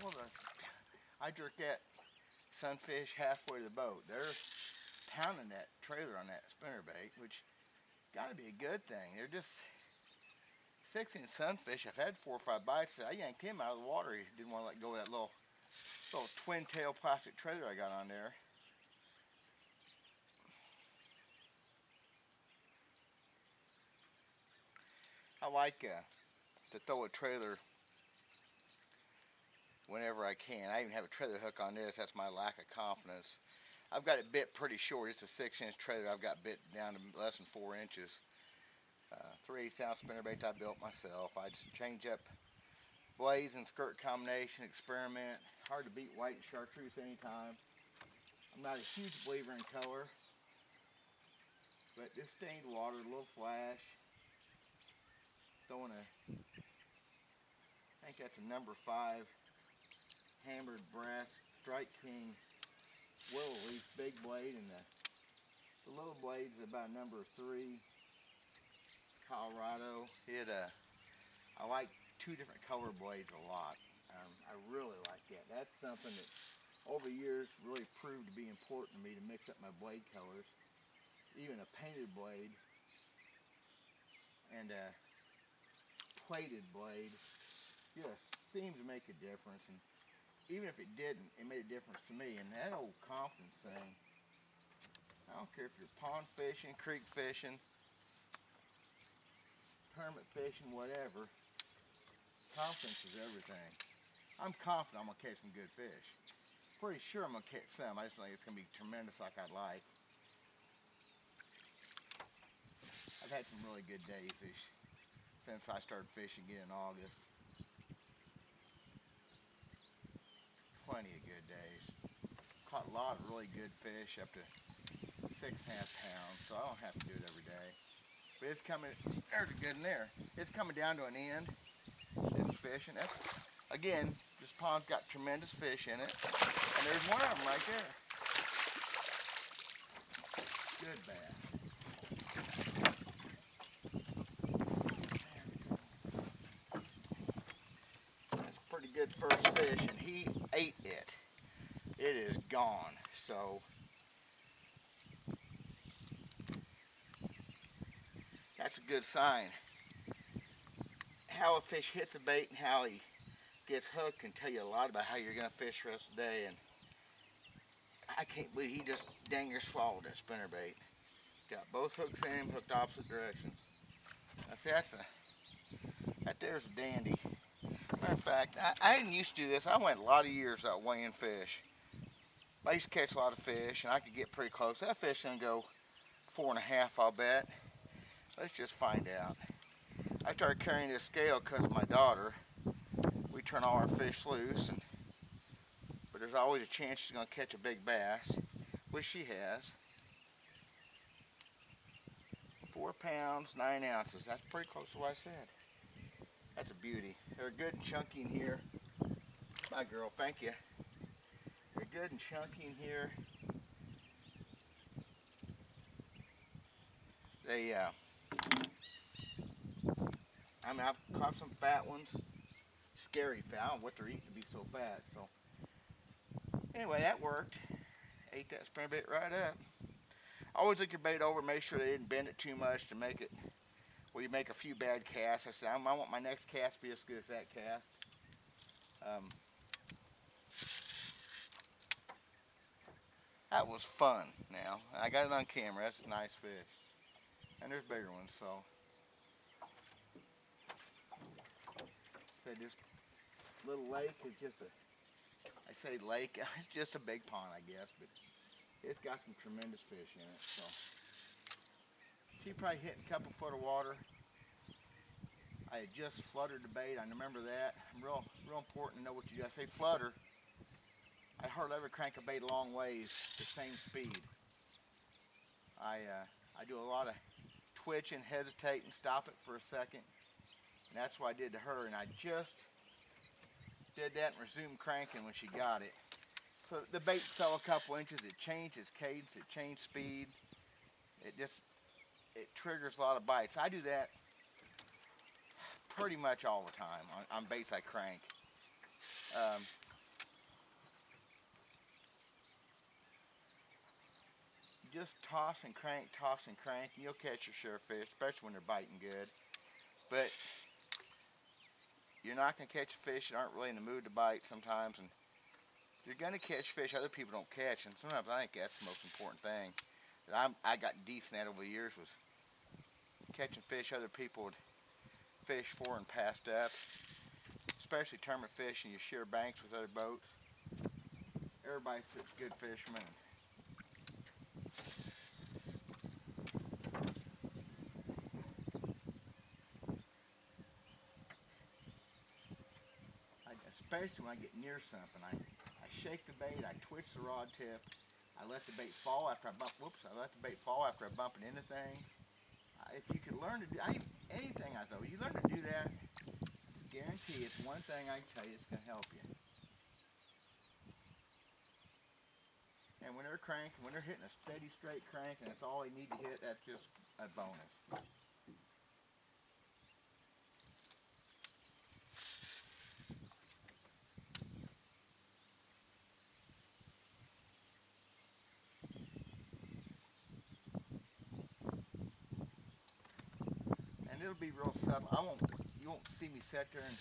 Well, I jerk that sunfish halfway to the boat. They're pounding that trailer on that spinnerbait, which got to be a good thing. They're just 6-inch sunfish. I've had 4 or 5 bites. I yanked him out of the water. He didn't want to let go of that little twin tail plastic trailer I got on there. I like to throw a trailer whenever I can. I even have a trailer hook on this. That's my lack of confidence. I've got it bit pretty short. It's a 6-inch trailer. I've got bit down to less than 4 inches. 3/8 ounce spinnerbait I built myself. I just change up blades and skirt combination, experiment. Hard to beat white and chartreuse anytime. I'm not a huge believer in color, but this stained water, a little flash. Throwing I think that's a number 5 hammered brass Strike King willow leaf big blade, and the little blade is about number 3 Colorado. I like 2 different color blades a lot. I really like that. That's something that over the years really proved to be important to me, to mix up my blade colors. Even a painted blade and a plated blade just seems to make a difference. And even if it didn't, it made a difference to me. And that old confidence thing, I don't care if you're pond fishing, creek fishing, permit fishing, whatever, confidence is everything. I'm confident I'm going to catch some good fish. Pretty sure I'm going to catch some. I just think it's going to be tremendous like I'd like. I've had some really good days since I started fishing again in August. Plenty of good days. Caught a lot of really good fish, up to 6.5 pounds, so I don't have to do it every day. But it's coming, there's a good in there. It's coming down to an end. It's fishing. That's, again, this pond's got tremendous fish in it. And there's one of them right there. Good bass. That's a pretty good first fish, and he ate it. It is gone. So that's a good sign. How a fish hits a bait and how he gets hooked can tell you a lot about how you're going to fish the rest of the day. And I can't believe he just dang near swallowed that spinnerbait. Got both hooks in him, hooked opposite directions. I see that there's a dandy. Matter of fact, I didn't used to do this. I went a lot of years out weighing fish. I used to catch a lot of fish, and I could get pretty close. That fish gonna go 4.5, I'll bet. Let's just find out. I started carrying this scale because of my daughter. We turn all our fish loose, but there's always a chance she's gonna catch a big bass, which she has. 4 pounds, 9 ounces. That's pretty close to what I said. That's a beauty. They're good and chunky in here. My girl, thank you. They're good and chunky in here. They, I mean, I've caught some fat ones. Scary fat. I don't know what they're eating to be so fat. So, anyway, that worked. Ate that spinnerbait right up. Always look your bait over, make sure they didn't bend it too much to make it where you make a few bad casts. I said, I want my next cast to be as good as that cast. That was fun. Now I got it on camera. That's a nice fish, and there's bigger ones. So, said this little lake is just I say lake, it's just a big pond, I guess, but it's got some tremendous fish in it. So she probably hit a couple foot of water. I had just fluttered the bait. I remember that. Real important to know what you do. I say flutter. I hardly ever crank a bait a long ways the same speed. I do a lot of twitching, hesitate, and stop it for a second, and that's what I did to her. And I just did that and resumed cranking when she got it. So the bait fell a couple inches. It changed its cadence. It changed speed. It triggers a lot of bites. I do that pretty much all the time on baits I crank. just toss and crank, and you'll catch your share of fish, especially when they're biting good. But you're not going to catch fish that aren't really in the mood to bite sometimes, and you're going to catch fish other people don't catch, and sometimes I think that's the most important thing that I got decent at over the years was catching fish other people would fish for and passed up, especially tournament fishing. You share banks with other boats. Everybody's such good fishermen. Especially when I get near something, I shake the bait, I twitch the rod tip, I let the bait fall after I bump. Whoops! I let the bait fall after I bump it into things. If you could learn to do anything, I thought you learn to do that, I guarantee it's one thing I can tell you it's going to help you. And when they're cranking, when they're hitting a steady straight crank, and that's all they need to hit, that's just a bonus. And it'll be real subtle. You won't see me sit there and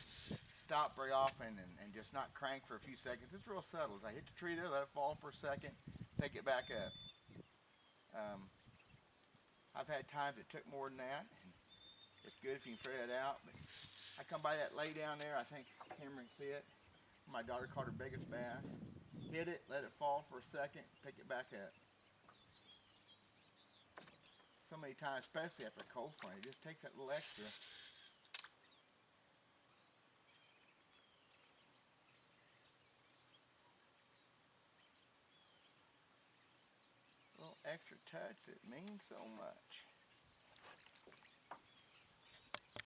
stop very often and just not crank for a few seconds. It's real subtle. As I hit the tree there, let it fall for a second, pick it back up. I've had times it took more than that, and it's good if you can figure it out. But I come by that lay down there, I think Cameron can see it. My daughter caught her biggest bass. Hit it, let it fall for a second, pick it back up. So many times, especially after a cold front, it just takes that little extra. Little extra touch that means so much.